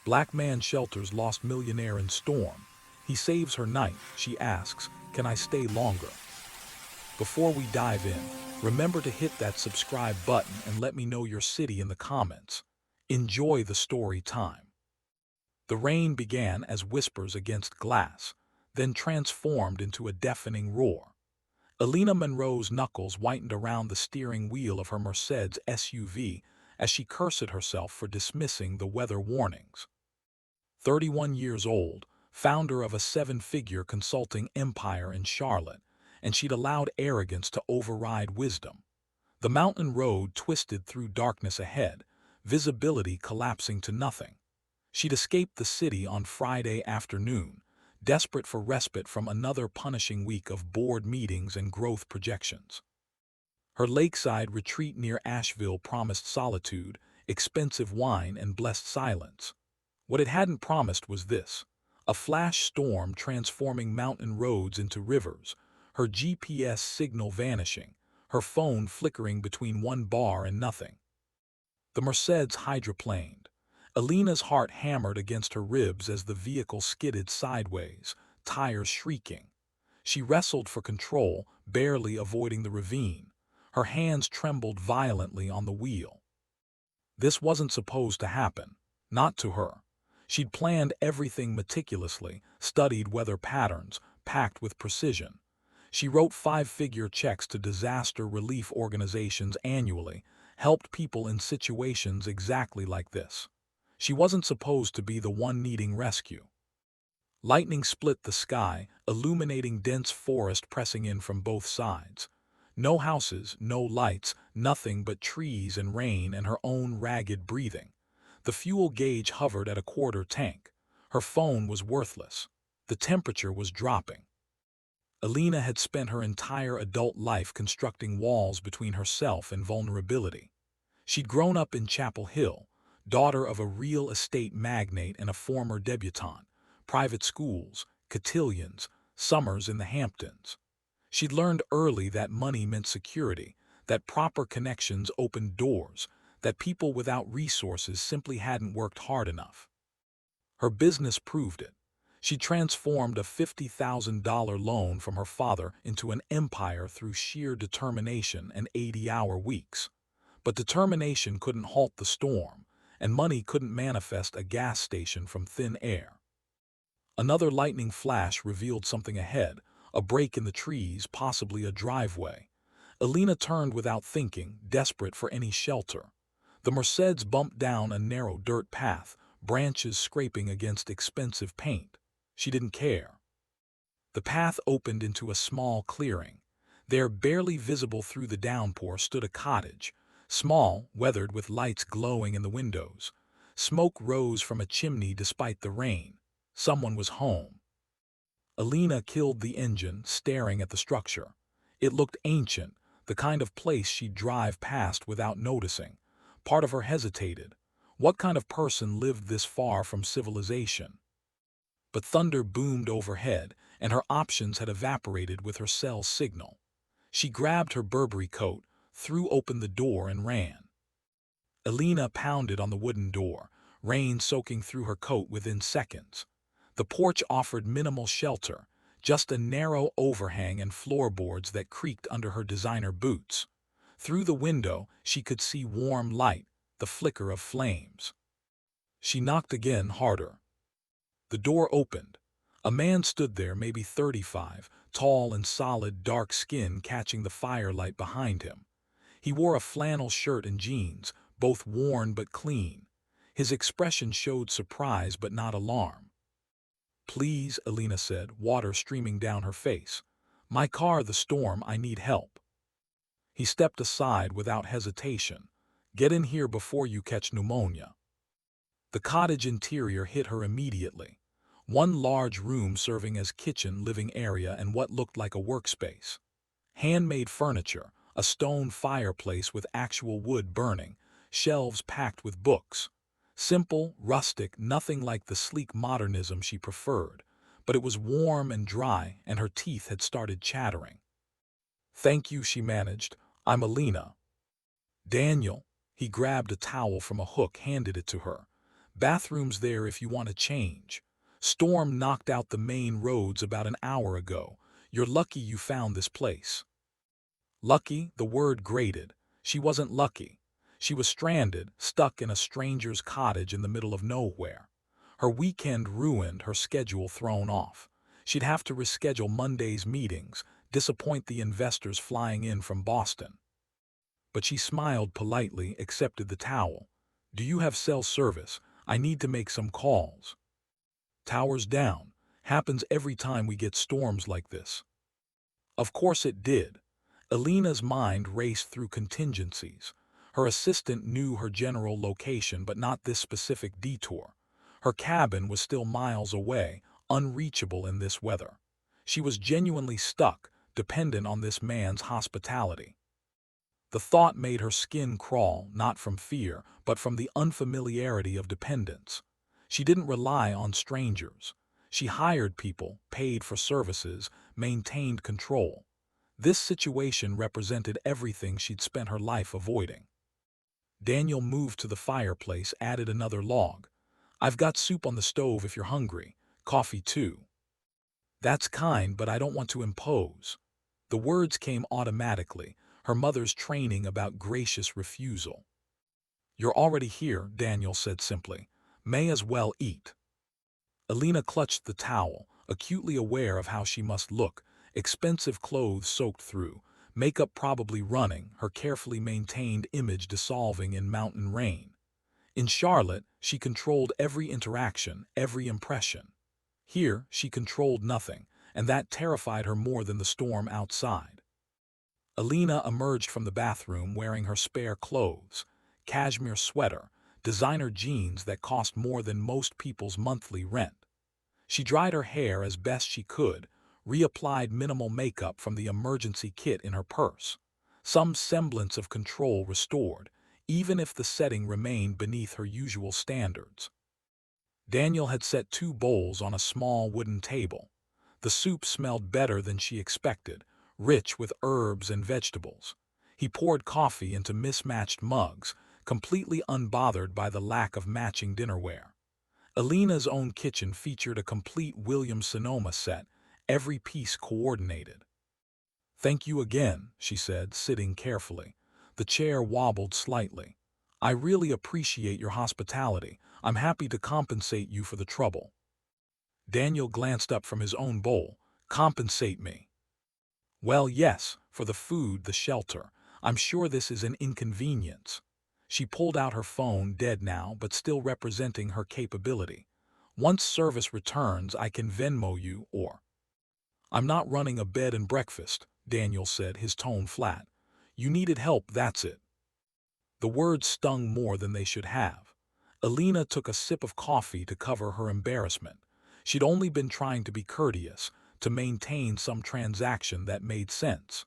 Black man shelters lost millionaire in storm. He saves her night. She asks, "Can I stay longer?" Before we dive in, remember to hit that subscribe button and let me know your city in the comments. Enjoy the story time. The rain began as whispers against glass, then transformed into a deafening roar. Alina Monroe's knuckles whitened around the steering wheel of her Mercedes SUV as she cursed herself for dismissing the weather warnings. 31 years old, founder of a seven-figure consulting empire in Charlotte, and she'd allowed arrogance to override wisdom. The mountain road twisted through darkness ahead, visibility collapsing to nothing. She'd escaped the city on Friday afternoon, desperate for respite from another punishing week of board meetings and growth projections. Her lakeside retreat near Asheville promised solitude, expensive wine, and blessed silence. What it hadn't promised was this: a flash storm transforming mountain roads into rivers, her GPS signal vanishing, her phone flickering between one bar and nothing. The Mercedes hydroplaned. Alina's heart hammered against her ribs as the vehicle skidded sideways, tires shrieking. She wrestled for control, barely avoiding the ravine. Her hands trembled violently on the wheel. This wasn't supposed to happen. Not to her. She'd planned everything meticulously, studied weather patterns, packed with precision. She wrote five-figure checks to disaster relief organizations annually, helped people in situations exactly like this. She wasn't supposed to be the one needing rescue. Lightning split the sky, illuminating dense forest pressing in from both sides. No houses, no lights, nothing but trees and rain and her own ragged breathing. The fuel gauge hovered at a quarter tank. Her phone was worthless. The temperature was dropping. Alina had spent her entire adult life constructing walls between herself and vulnerability. She'd grown up in Chapel Hill, daughter of a real estate magnate and a former debutante, private schools, cotillions, summers in the Hamptons. She'd learned early that money meant security, that proper connections opened doors, that people without resources simply hadn't worked hard enough. Her business proved it. She transformed a $50,000 loan from her father into an empire through sheer determination and 80-hour weeks. But determination couldn't halt the storm, and money couldn't manifest a gas station from thin air. Another lightning flash revealed something ahead, a break in the trees, possibly a driveway. Alina turned without thinking, desperate for any shelter. The Mercedes bumped down a narrow dirt path, branches scraping against expensive paint. She didn't care. The path opened into a small clearing. There, barely visible through the downpour, stood a cottage, small, weathered, with lights glowing in the windows. Smoke rose from a chimney despite the rain. Someone was home. Alina killed the engine, staring at the structure. It looked ancient, the kind of place she'd drive past without noticing. Part of her hesitated. What kind of person lived this far from civilization? But thunder boomed overhead, and her options had evaporated with her cell signal. She grabbed her Burberry coat, threw open the door, and ran. Alina pounded on the wooden door, rain soaking through her coat within seconds. The porch offered minimal shelter, just a narrow overhang and floorboards that creaked under her designer boots. Through the window, she could see warm light, the flicker of flames. She knocked again, harder. The door opened. A man stood there, maybe 35, tall and solid, dark skin catching the firelight behind him. He wore a flannel shirt and jeans, both worn but clean. His expression showed surprise but not alarm. "Please," Alina said, water streaming down her face. "My car, the storm, I need help." He stepped aside without hesitation. "Get in here before you catch pneumonia." The cottage interior hit her immediately. One large room serving as kitchen, living area, and what looked like a workspace. Handmade furniture, a stone fireplace with actual wood burning, shelves packed with books. Simple, rustic, nothing like the sleek modernism she preferred, but it was warm and dry, and her teeth had started chattering. "Thank you," she managed. "I'm Alina." "Daniel." He grabbed a towel from a hook, handed it to her. Bathrooms there if you want to change. Storm knocked out the main roads about an hour ago. You're lucky you found this place. Lucky, the word grated. She wasn't lucky. She was stranded, stuck in a stranger's cottage in the middle of nowhere. Her weekend ruined, her schedule thrown off. She'd have to reschedule Monday's meetings, disappoint the investors flying in from Boston. But she smiled politely, accepted the towel. Do you have cell service? I need to make some calls. Towers down. Happens every time we get storms like this. Of course it did. Alina's mind raced through contingencies. Her assistant knew her general location, but not this specific detour. Her cabin was still miles away, unreachable in this weather. She was genuinely stuck, dependent on this man's hospitality. The thought made her skin crawl, not from fear, but from the unfamiliarity of dependence. She didn't rely on strangers. She hired people, paid for services, maintained control. This situation represented everything she'd spent her life avoiding. Daniel moved to the fireplace, added another log. I've got soup on the stove if you're hungry. Coffee too. That's kind, but I don't want to impose. The words came automatically, her mother's training about gracious refusal. You're already here, Daniel said simply. May as well eat. Alina clutched the towel, acutely aware of how she must look, expensive clothes soaked through, makeup probably running, her carefully maintained image dissolving in mountain rain. In Charlotte, she controlled every interaction, every impression. Here, she controlled nothing, and that terrified her more than the storm outside. Alina emerged from the bathroom wearing her spare clothes, cashmere sweater, designer jeans that cost more than most people's monthly rent. She dried her hair as best she could, reapplied minimal makeup from the emergency kit in her purse. Some semblance of control restored, even if the setting remained beneath her usual standards. Daniel had set 2 bowls on a small wooden table. The soup smelled better than she expected, rich with herbs and vegetables. He poured coffee into mismatched mugs, completely unbothered by the lack of matching dinnerware. Alina's own kitchen featured a complete Williams-Sonoma set, every piece coordinated. Thank you again, she said, sitting carefully. The chair wobbled slightly. I really appreciate your hospitality. I'm happy to compensate you for the trouble. Daniel glanced up from his own bowl. Compensate me. Well, yes, for the food, the shelter. I'm sure this is an inconvenience. She pulled out her phone, dead now, but still representing her capability. Once service returns, I can Venmo you, or... I'm not running a bed and breakfast, Daniel said, his tone flat. You needed help, that's it. The words stung more than they should have. Alina took a sip of coffee to cover her embarrassment. She'd only been trying to be courteous, to maintain some transaction that made sense.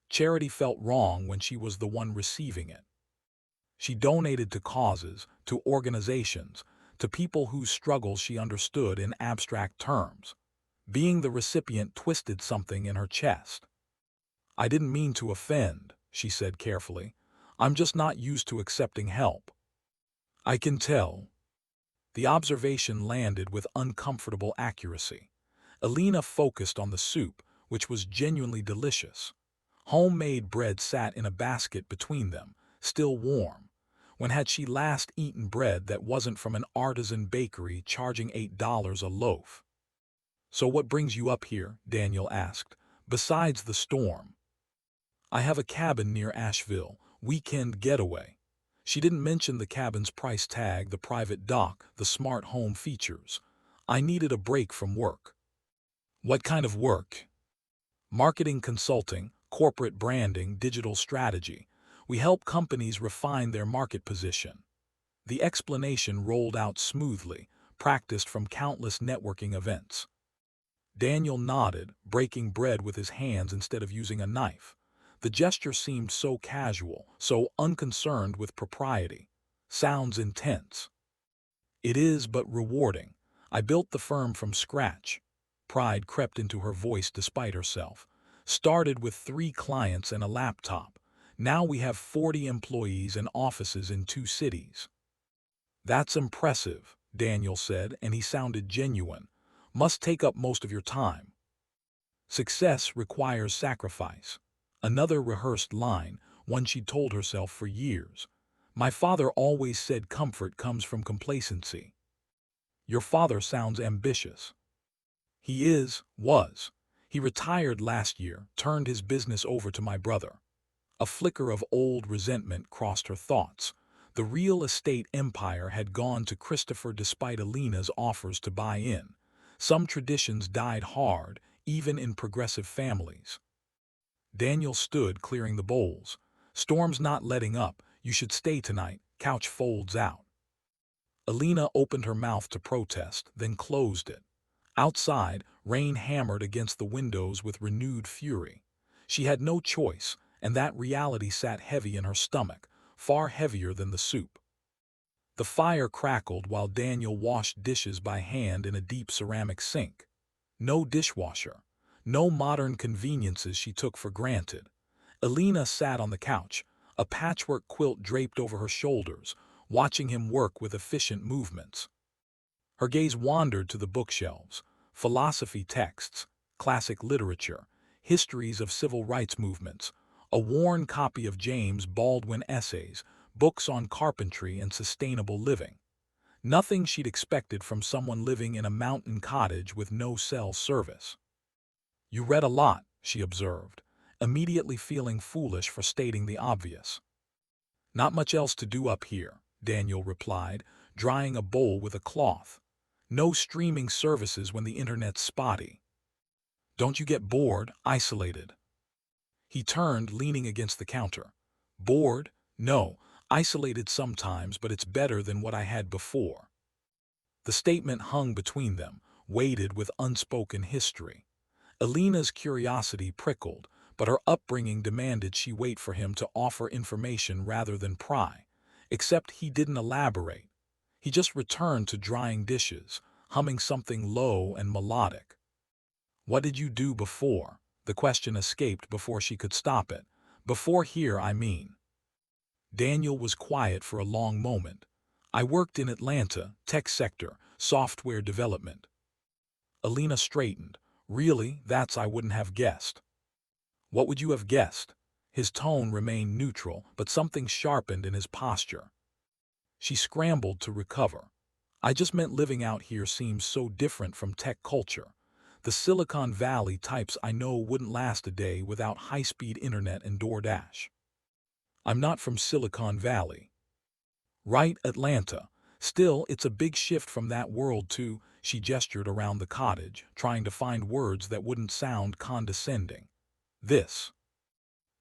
Charity felt wrong when she was the one receiving it. She donated to causes, to organizations, to people whose struggles she understood in abstract terms. Being the recipient twisted something in her chest. I didn't mean to offend, she said carefully. I'm just not used to accepting help. I can tell. The observation landed with uncomfortable accuracy. Alina focused on the soup, which was genuinely delicious. Homemade bread sat in a basket between them, still warm. When had she last eaten bread that wasn't from an artisan bakery charging $8 a loaf? So what brings you up here, Daniel asked, besides the storm? I have a cabin near Asheville, weekend getaway. She didn't mention the cabin's price tag, the private dock, the smart home features. I needed a break from work. What kind of work? Marketing consulting, corporate branding, digital strategy. We help companies refine their market position. The explanation rolled out smoothly, practiced from countless networking events. Daniel nodded, breaking bread with his hands instead of using a knife. The gesture seemed so casual, so unconcerned with propriety. Sounds intense. It is, but rewarding. I built the firm from scratch. Pride crept into her voice despite herself. Started with 3 clients and a laptop. Now we have 40 employees and offices in 2 cities. That's impressive. Daniel said, and he sounded genuine. Must take up most of your time. Success requires sacrifice. Another rehearsed line, one she'd told herself for years. My father always said comfort comes from complacency. Your father sounds ambitious. He was. He retired last year, turned his business over to my brother. A flicker of old resentment crossed her thoughts. The real estate empire had gone to Christopher despite Alina's offers to buy in. Some traditions died hard, even in progressive families. Daniel stood clearing the bowls. Storm's not letting up. You should stay tonight. Couch folds out. Alina opened her mouth to protest, then closed it. Outside, rain hammered against the windows with renewed fury. She had no choice, and that reality sat heavy in her stomach, far heavier than the soup. The fire crackled while Daniel washed dishes by hand in a deep ceramic sink. No dishwasher. No modern conveniences she took for granted. Alina sat on the couch, a patchwork quilt draped over her shoulders, watching him work with efficient movements. Her gaze wandered to the bookshelves, philosophy texts, classic literature, histories of civil rights movements, a worn copy of James Baldwin essays, books on carpentry and sustainable living. Nothing she'd expected from someone living in a mountain cottage with no cell service. You read a lot, she observed, immediately feeling foolish for stating the obvious. Not much else to do up here, Daniel replied, drying a bowl with a cloth. No streaming services when the internet's spotty. Don't you get bored, isolated? He turned, leaning against the counter. Bored? No, isolated sometimes, but it's better than what I had before. The statement hung between them, weighted with unspoken history. Alina's curiosity prickled, but her upbringing demanded she wait for him to offer information rather than pry. Except he didn't elaborate. He just returned to drying dishes, humming something low and melodic. What did you do before? The question escaped before she could stop it. Before here, I mean. Daniel was quiet for a long moment. I worked in Atlanta, tech sector, software development. Alina straightened. Really, that's I wouldn't have guessed. What would you have guessed? His tone remained neutral, but something sharpened in his posture. She scrambled to recover. I just meant living out here seems so different from tech culture. The Silicon Valley types I know wouldn't last a day without high-speed internet and DoorDash. I'm not from Silicon Valley. Right, Atlanta. Still, it's a big shift from that world to, she gestured around the cottage, trying to find words that wouldn't sound condescending. This.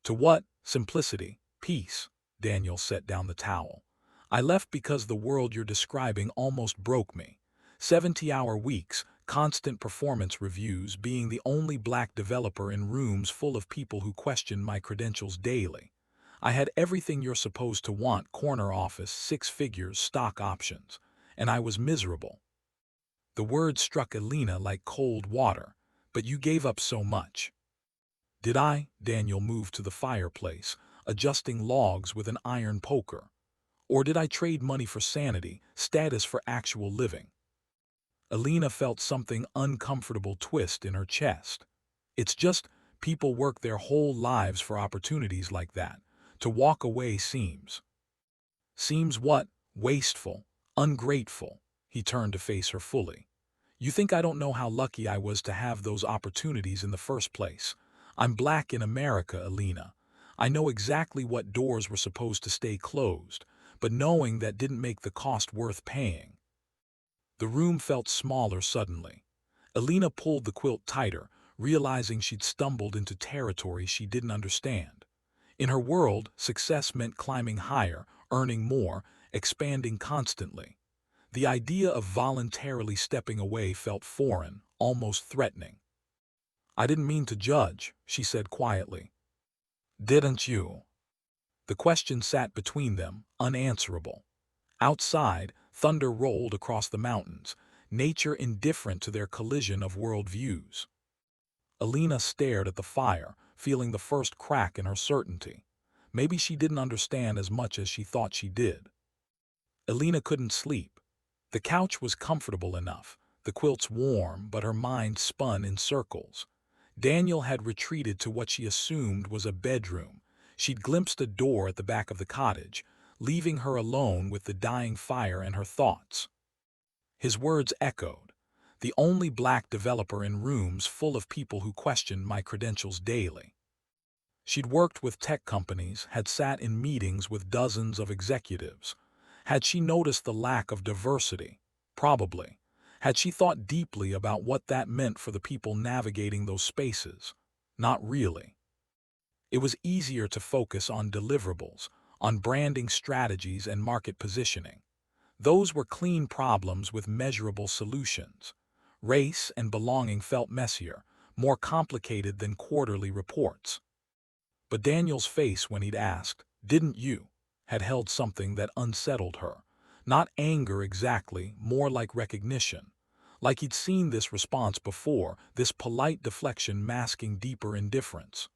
To what? Simplicity, peace. Daniel set down the towel. I left because the world you're describing almost broke me. 70-hour weeks, constant performance reviews, being the only black developer in rooms full of people who questioned my credentials daily. I had everything you're supposed to want, corner office, 6 figures, stock options. And I was miserable. The words struck Alina like cold water. But you gave up so much. Did I? Daniel moved to the fireplace, adjusting logs with an iron poker. Or did I trade money for sanity, status for actual living? Alina felt something uncomfortable twist in her chest. It's just, people work their whole lives for opportunities like that. To walk away seems. Seems what? Wasteful, ungrateful. He turned to face her fully. You think I don't know how lucky I was to have those opportunities in the first place? I'm black in America, Alina. I know exactly what doors were supposed to stay closed, but knowing that didn't make the cost worth paying. The room felt smaller suddenly. Alina pulled the quilt tighter, realizing she'd stumbled into territory she didn't understand. In her world, success meant climbing higher, earning more, expanding constantly. The idea of voluntarily stepping away felt foreign, almost threatening. I didn't mean to judge, she said quietly. Didn't you? The question sat between them, unanswerable. Outside, thunder rolled across the mountains, nature indifferent to their collision of worldviews. Alina stared at the fire, feeling the first crack in her certainty. Maybe she didn't understand as much as she thought she did. Alina couldn't sleep. The couch was comfortable enough, the quilts warm, but her mind spun in circles. Daniel had retreated to what she assumed was a bedroom. She'd glimpsed a door at the back of the cottage, leaving her alone with the dying fire and her thoughts. His words echoed. The only black developer in rooms full of people who questioned my credentials daily. She'd worked with tech companies, had sat in meetings with dozens of executives. Had she noticed the lack of diversity? Probably. Had she thought deeply about what that meant for the people navigating those spaces? Not really. It was easier to focus on deliverables, on branding strategies and market positioning. Those were clean problems with measurable solutions. Race and belonging felt messier, more complicated than quarterly reports. But Daniel's face when he'd asked, "Didn't you?" had held something that unsettled her. Not anger exactly, more like recognition. Like he'd seen this response before, this polite deflection masking deeper indifference.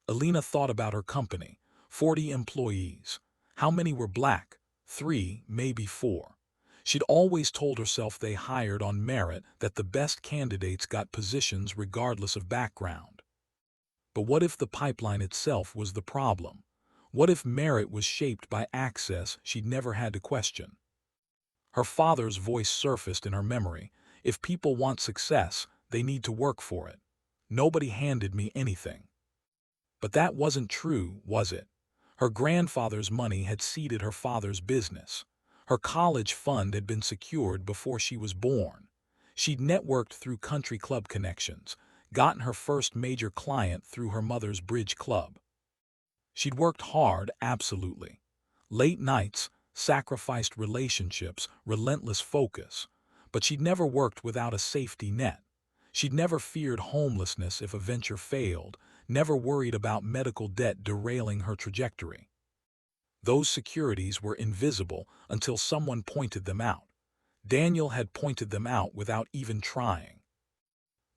Alina thought about her company. 40 employees. How many were black? 3, maybe 4. She'd always told herself they hired on merit, that the best candidates got positions regardless of background. But what if the pipeline itself was the problem? What if merit was shaped by access she'd never had to question? Her father's voice surfaced in her memory. If people want success, they need to work for it. Nobody handed me anything. But that wasn't true, was it? Her grandfather's money had seeded her father's business. Her college fund had been secured before she was born. She'd networked through country club connections, gotten her first major client through her mother's bridge club. She'd worked hard, absolutely. Late nights, sacrificed relationships, relentless focus. But she'd never worked without a safety net. She'd never feared homelessness if a venture failed, never worried about medical debt derailing her trajectory. Those securities were invisible until someone pointed them out. Daniel had pointed them out without even trying.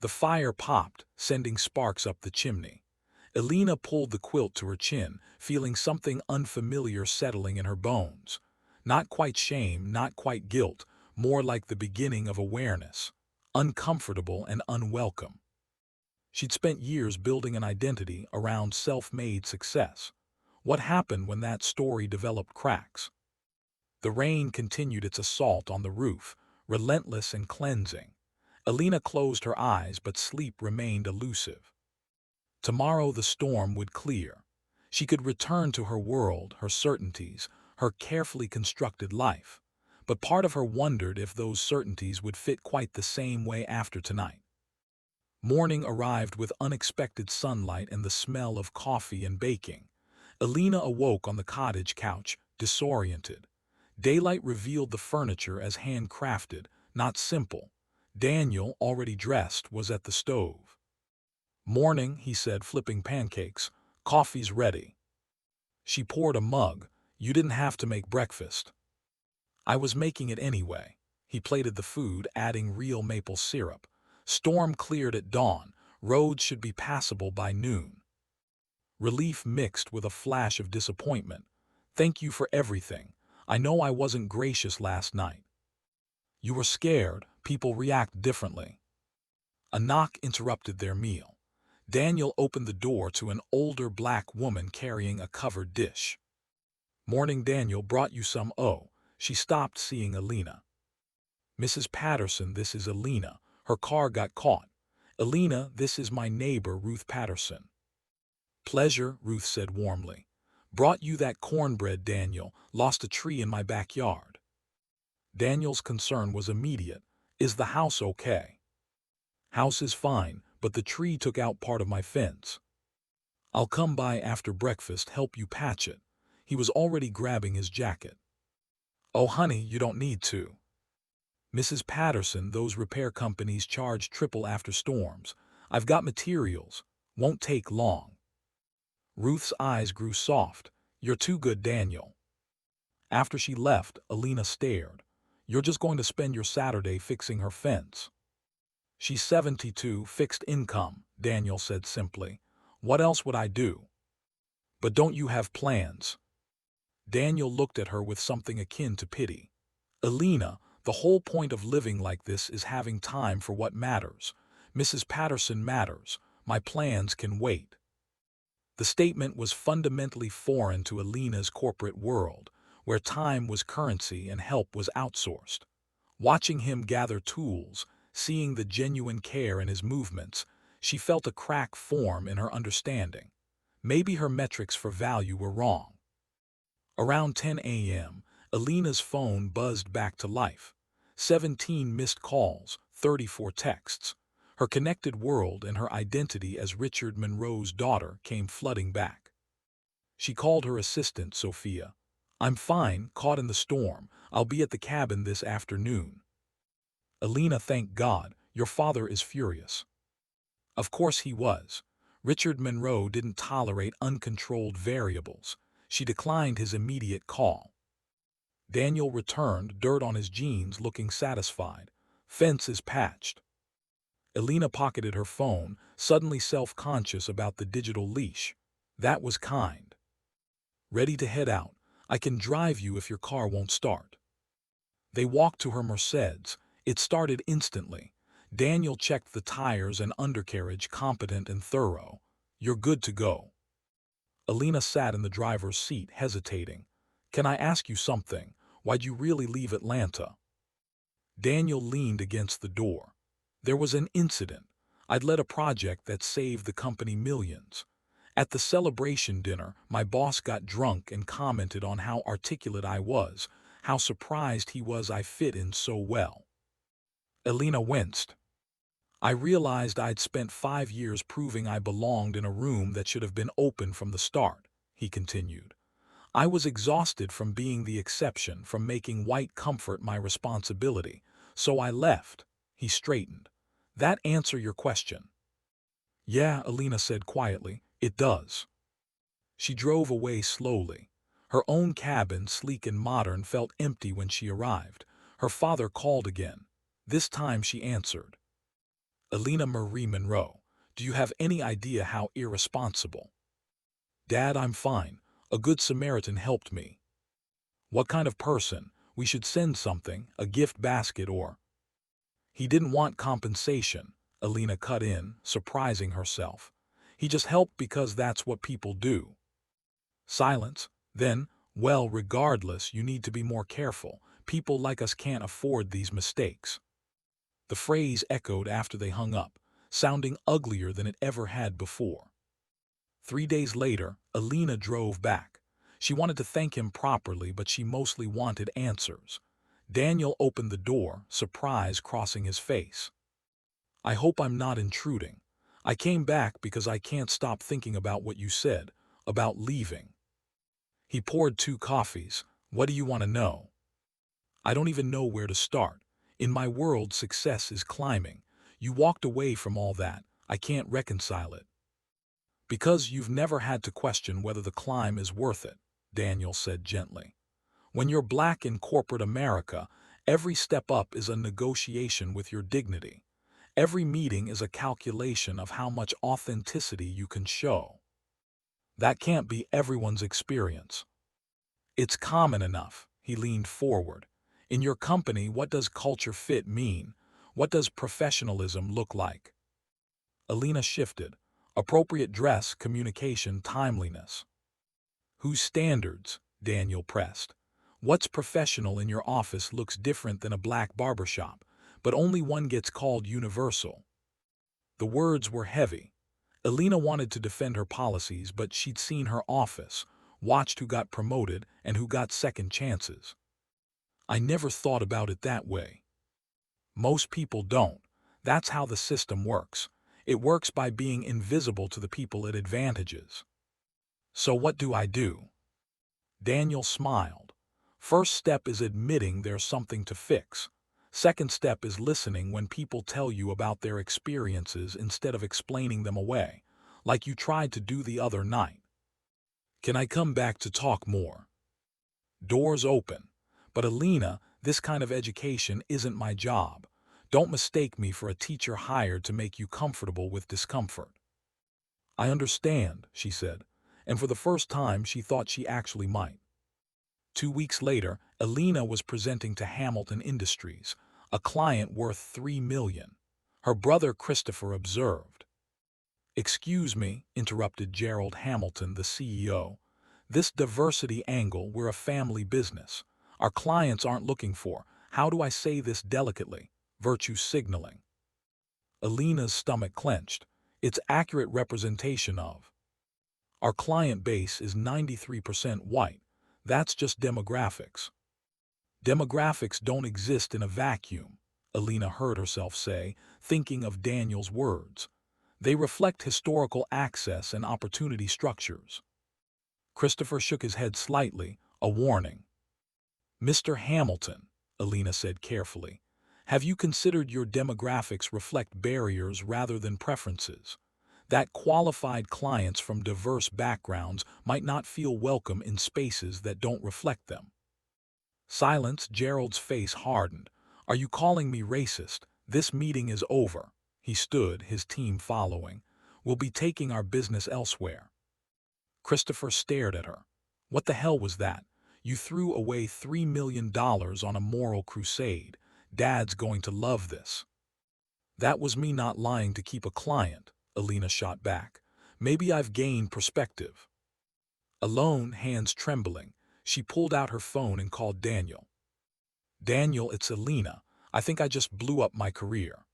The fire popped, sending sparks up the chimney. Alina pulled the quilt to her chin, feeling something unfamiliar settling in her bones. Not quite shame, not quite guilt, more like the beginning of awareness. Uncomfortable and unwelcome. She'd spent years building an identity around self-made success. What happened when that story developed cracks? The rain continued its assault on the roof, relentless and cleansing. Alina closed her eyes, but sleep remained elusive. Tomorrow the storm would clear. She could return to her world, her certainties, her carefully constructed life. But part of her wondered if those certainties would fit quite the same way after tonight. Morning arrived with unexpected sunlight and the smell of coffee and baking. Alina awoke on the cottage couch, disoriented. Daylight revealed the furniture as handcrafted, not simple. Daniel, already dressed, was at the stove. "Morning," he said, flipping pancakes. "Coffee's ready." She poured a mug. "You didn't have to make breakfast." "I was making it anyway." He plated the food, adding real maple syrup. Storm cleared at dawn. Roads should be passable by noon. Relief mixed with a flash of disappointment. "Thank you for everything. I know I wasn't gracious last night." "You were scared. People react differently." A knock interrupted their meal. Daniel opened the door to an older black woman carrying a covered dish. "Morning, Daniel. Brought you some." "Oh." She stopped, seeing Alina. "Mrs. Patterson, this is Alina. Her car got caught." "Alina, this is my neighbor, Ruth Patterson." "Pleasure," Ruth said warmly. "Brought you that cornbread, Daniel. Lost a tree in my backyard." Daniel's concern was immediate. "Is the house okay?" "House is fine, but the tree took out part of my fence." "I'll come by after breakfast, help you patch it." He was already grabbing his jacket. "Oh, honey, you don't need to." "Mrs. Patterson, those repair companies charge triple after storms. I've got materials. Won't take long." Ruth's eyes grew soft. "You're too good, Daniel." After she left, Alina stared. "You're just going to spend your Saturday fixing her fence." "She's 72, fixed income," Daniel said simply. "What else would I do?" "But don't you have plans?" Daniel looked at her with something akin to pity. "Alina, The whole point of living like this is having time for what matters. Mrs. Patterson matters. My plans can wait. The statement was fundamentally foreign to Alina's corporate world, where time was currency and help was outsourced. Watching him gather tools, seeing the genuine care in his movements, she felt a crack form in her understanding. Maybe her metrics for value were wrong. Around 10 a.m., Alina's phone buzzed back to life. 17 missed calls, 34 texts. Her connected world and her identity as Richard Monroe's daughter came flooding back. She called her assistant, Sophia. "I'm fine, caught in the storm. I'll be at the cabin this afternoon." "Alina, thank God, your father is furious." Of course he was. Richard Monroe didn't tolerate uncontrolled variables. She declined his immediate call. Daniel returned, dirt on his jeans, looking satisfied. "Fence is patched." Alina pocketed her phone, suddenly self-conscious about the digital leash. That was kind. "Ready to head out. I can drive you if your car won't start." They walked to her Mercedes. It started instantly. Daniel checked the tires and undercarriage, competent and thorough. "You're good to go." Alina sat in the driver's seat, hesitating. "Can I ask you something? Why'd you really leave Atlanta?" Daniel leaned against the door. "There was an incident. I'd led a project that saved the company millions. At the celebration dinner, my boss got drunk and commented on how articulate I was, how surprised he was I fit in so well." Alina winced. "I realized I'd spent 5 years proving I belonged in a room that should have been open from the start," he continued. "I was exhausted from being the exception, from making white comfort my responsibility, so I left." He straightened. "That answer your question?" "Yeah," Alina said quietly, "it does." She drove away slowly. Her own cabin, sleek and modern, felt empty when she arrived. Her father called again. This time she answered. "Alina Marie Monroe, do you have any idea how irresponsible?" "Dad, I'm fine. A good Samaritan helped me." "What kind of person? We should send something, a gift basket or—" "He didn't want compensation," Alina cut in, surprising herself. "He just helped because that's what people do." Silence. Then, "Well, regardless, you need to be more careful. People like us can't afford these mistakes." The phrase echoed after they hung up, sounding uglier than it ever had before. 3 days later, Alina drove back. She wanted to thank him properly, but she mostly wanted answers. Daniel opened the door, surprise crossing his face. "I hope I'm not intruding. I came back because I can't stop thinking about what you said, about leaving." He poured 2 coffees. "What do you want to know?" "I don't even know where to start. In my world, success is climbing. You walked away from all that. I can't reconcile it." "Because you've never had to question whether the climb is worth it," Daniel said gently. "When you're black in corporate America, every step up is a negotiation with your dignity. Every meeting is a calculation of how much authenticity you can show. That can't be everyone's experience." "It's common enough." He leaned forward. "In your company, what does culture fit mean? What does professionalism look like?" Alina shifted. "Appropriate dress, communication, timeliness." "Whose standards?" Daniel pressed. "What's professional in your office looks different than a black barbershop, but only one gets called universal." The words were heavy. Alina wanted to defend her policies, but she'd seen her office, watched who got promoted and who got second chances. "I never thought about it that way." "Most people don't. That's how the system works. It works by being invisible to the people it advantages." "So what do I do?" Daniel smiled. "First step is admitting there's something to fix. Second step is listening when people tell you about their experiences instead of explaining them away, like you tried to do the other night." "Can I come back to talk more?" "Doors open. But Alina, this kind of education isn't my job. Don't mistake me for a teacher hired to make you comfortable with discomfort." "I understand," she said, and for the first time she thought she actually might. 2 weeks later, Alina was presenting to Hamilton Industries, a client worth $3 million. Her brother Christopher observed. "Excuse me," interrupted Gerald Hamilton, the CEO. "This diversity angle, we're a family business. Our clients aren't looking for, how do I say this delicately, virtue signaling." Alina's stomach clenched. "It's accurate representation of. Our client base is 93% white. That's just demographics." "Demographics don't exist in a vacuum," Alina heard herself say, thinking of Daniel's words. "They reflect historical access and opportunity structures." Christopher shook his head slightly, a warning. "Mr. Hamilton," Alina said carefully, "have you considered your demographics reflect barriers rather than preferences? That qualified clients from diverse backgrounds might not feel welcome in spaces that don't reflect them." Silence. Gerald's face hardened. "Are you calling me racist? This meeting is over." He stood, his team following. "We'll be taking our business elsewhere." Christopher stared at her. "What the hell was that? You threw away $3 million on a moral crusade. Dad's going to love this." "That was me not lying to keep a client," Alina shot back. "Maybe I've gained perspective." Alone, hands trembling, she pulled out her phone and called Daniel. "Daniel, it's Alina. I think I just blew up my career."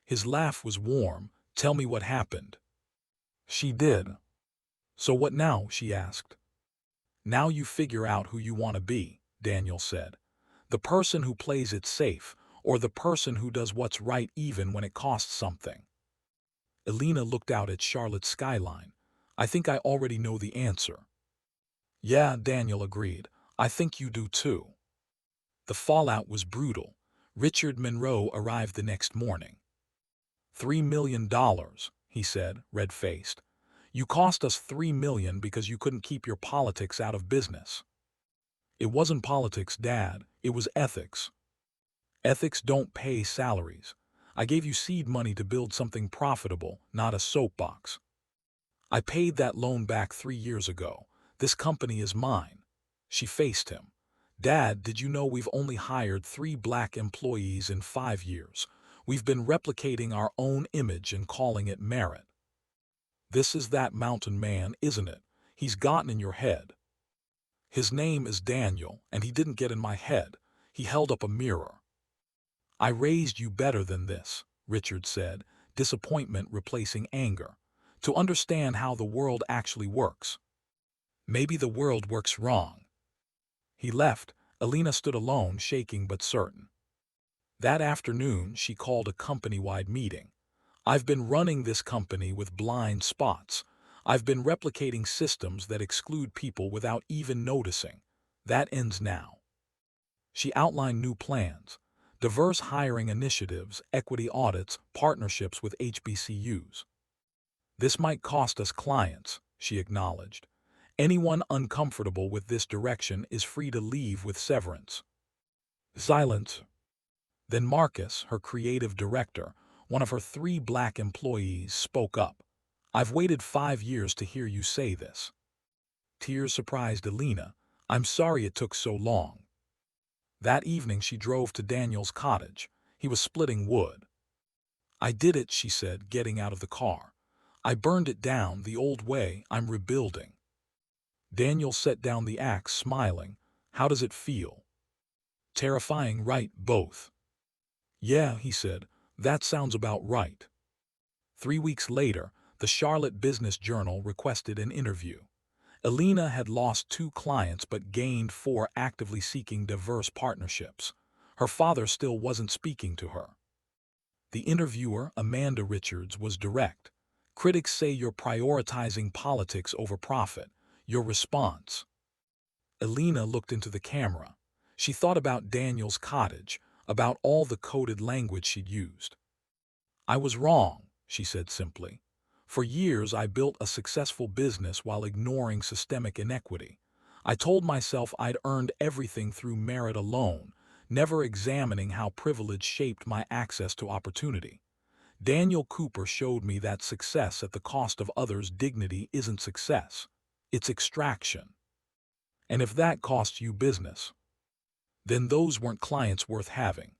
His laugh was warm. "Tell me what happened." She did. "So what now?" she asked. "Now you figure out who you want to be," Daniel said. "The person who plays it safe, or the person who does what's right even when it costs something." Alina looked out at Charlotte's skyline. "I think I already know the answer." "Yeah," Daniel agreed. "I think you do too." The fallout was brutal. Richard Monroe arrived the next morning. $3 million, he said, red-faced. "You cost us $3 million because you couldn't keep your politics out of business." "It wasn't politics, Dad. It was ethics." "Ethics don't pay salaries. I gave you seed money to build something profitable, not a soapbox. I paid that loan back 3 years ago. This company is mine." She faced him. "Dad, did you know we've only hired 3 black employees in 5 years? We've been replicating our own image and calling it merit." "This is that mountain man, isn't it? He's gotten in your head." "His name is Daniel, and he didn't get in my head." He held up a mirror. "I raised you better than this," Richard said, disappointment replacing anger. "To understand how the world actually works." "Maybe the world works wrong." He left. Alina stood alone, shaking but certain. That afternoon, she called a company-wide meeting. "I've been running this company with blind spots. I've been replicating systems that exclude people without even noticing. That ends now." She outlined new plans: diverse hiring initiatives, equity audits, partnerships with HBCUs. "This might cost us clients," she acknowledged. "Anyone uncomfortable with this direction is free to leave with severance." Silence. Then Marcus, her creative director, one of her 3 black employees, spoke up. "I've waited 5 years to hear you say this." Tears surprised Alina. "I'm sorry it took so long." That evening she drove to Daniel's cottage. He was splitting wood. "I did it," she said, getting out of the car. "I burned it down the old way. I'm rebuilding." Daniel set down the axe, smiling. "How does it feel?" "Terrifying, right? Both." "Yeah," he said, "that sounds about right." 3 weeks later, the Charlotte Business Journal requested an interview. Alina had lost 2 clients but gained 4, actively seeking diverse partnerships. Her father still wasn't speaking to her. The interviewer, Amanda Richards, was direct. "Critics say you're prioritizing politics over profit. Your response?" Alina looked into the camera. She thought about Daniel's cottage, about all the coded language she'd used. "I was wrong," she said simply. "For years I built a successful business while ignoring systemic inequity. I told myself I'd earned everything through merit alone, never examining how privilege shaped my access to opportunity. Daniel Cooper showed me that success at the cost of others' dignity isn't success. It's extraction. And if that costs you business..." then those weren't clients worth having.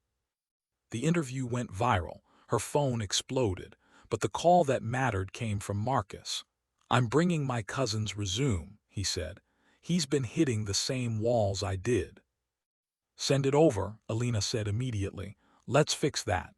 The interview went viral. Her phone exploded, but the call that mattered came from Marcus. "I'm bringing my cousin's resume," he said. "He's been hitting the same walls I did." "Send it over," Alina said immediately. "Let's fix that."